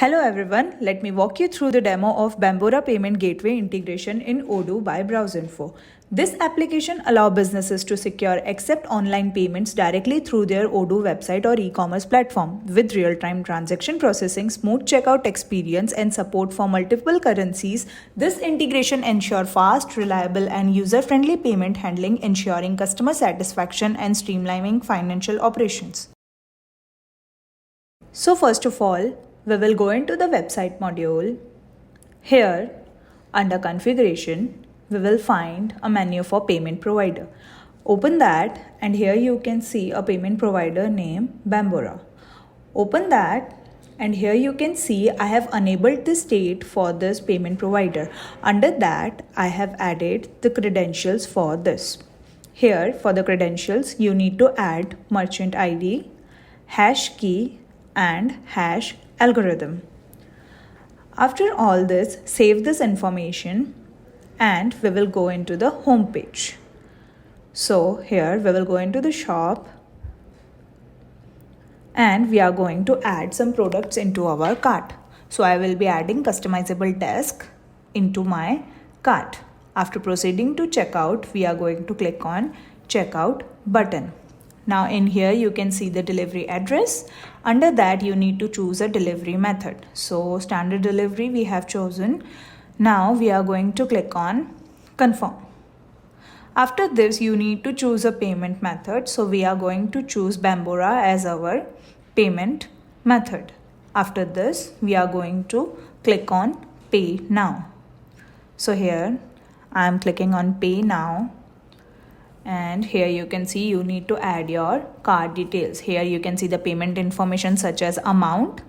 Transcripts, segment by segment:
Hello everyone, let me walk you through the demo of Bambora Payment Gateway integration in Odoo by BrowseInfo. This application allows businesses to secure accept online payments directly through their Odoo website or e-commerce platform. With real-time transaction processing, smooth checkout experience, and support for multiple currencies, this integration ensures fast, reliable, and user-friendly payment handling, ensuring customer satisfaction and streamlining financial operations. So first of all, we will go into the website module. Here, under configuration, we will find a menu for payment provider. Open that and here you can see a payment provider named Bambora. Open that and here you can see I have enabled the state for this payment provider. Under that, I have added the credentials for this. Here, for the credentials, you need to add merchant ID, hash key, and hash algorithm. After all this, save this information and we will go into the home page. So here we will go into the shop and we are going to add some products into our cart. So I will be adding customizable desk into my cart. After proceeding to checkout, we are going to click on checkout button. Now in here you can see the delivery address. Under that you need to choose a delivery method. So standard delivery we have chosen. Now we are going to click on confirm. After this you need to choose a payment method. So we are going to choose Bambora as our payment method. After this we are going to click on pay now. So here I am clicking on pay now. And here you can see you need to add your card details. Here you can see the payment information such as amount,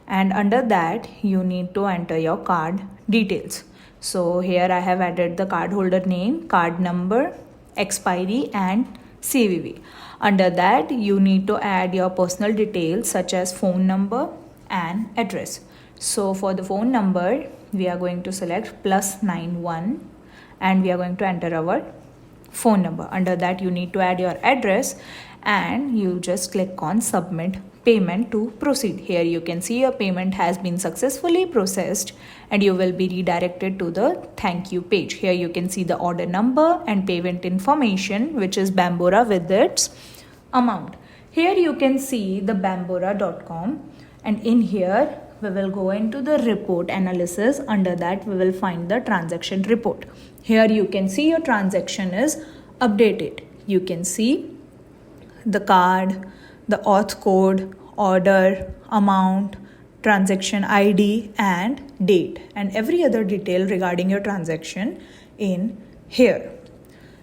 and under that you need to enter your card details. So here I have added the cardholder name, card number, expiry and CVV. Under that you need to add your personal details such as phone number and address. So for the phone number we are going to select +91 and we are going to enter our phone number. Under that you need to add your address and you just click on submit payment to proceed. Here you can see your payment has been successfully processed and you will be redirected to the thank you page. Here you can see the order number and payment information, which is Bambora with its amount. Here you can see the bambora.com and in here we will go into the report analysis. Under that we will find the transaction report. Here you can see your transaction is updated. You can see the card, the auth code, order, amount, transaction ID and date and every other detail regarding your transaction in here.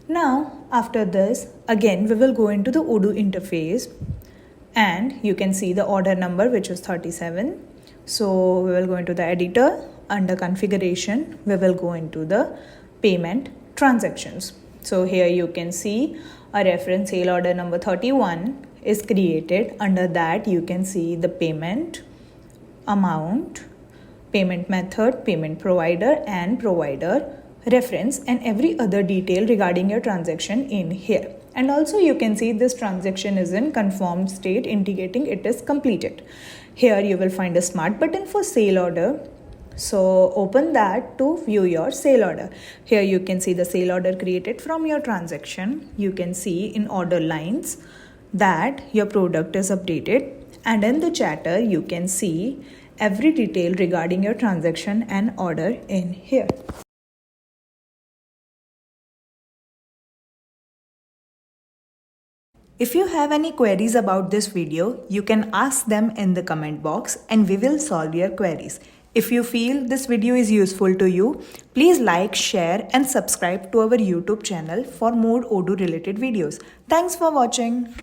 Now after this, again we will go into the Odoo interface and you can see the order number, which is 37. So we will go into the editor. Under configuration we will go into the payment transactions. So here you can see a reference sale order number 31 is created. Under that you can see the payment, amount, payment method, payment provider and provider reference and every other detail regarding your transaction in here. And also you can see this transaction is in confirmed state, indicating it is completed. Here you will find a smart button for sale order. So open that to view your sale order. Here you can see the sale order created from your transaction. You can see in order lines that your product is updated, and in the chatter you can see every detail regarding your transaction and order in here. If you have any queries about this video, you can ask them in the comment box and we will solve your queries. If you feel this video is useful to you, please like, share and subscribe to our YouTube channel for more Odoo related videos. Thanks for watching.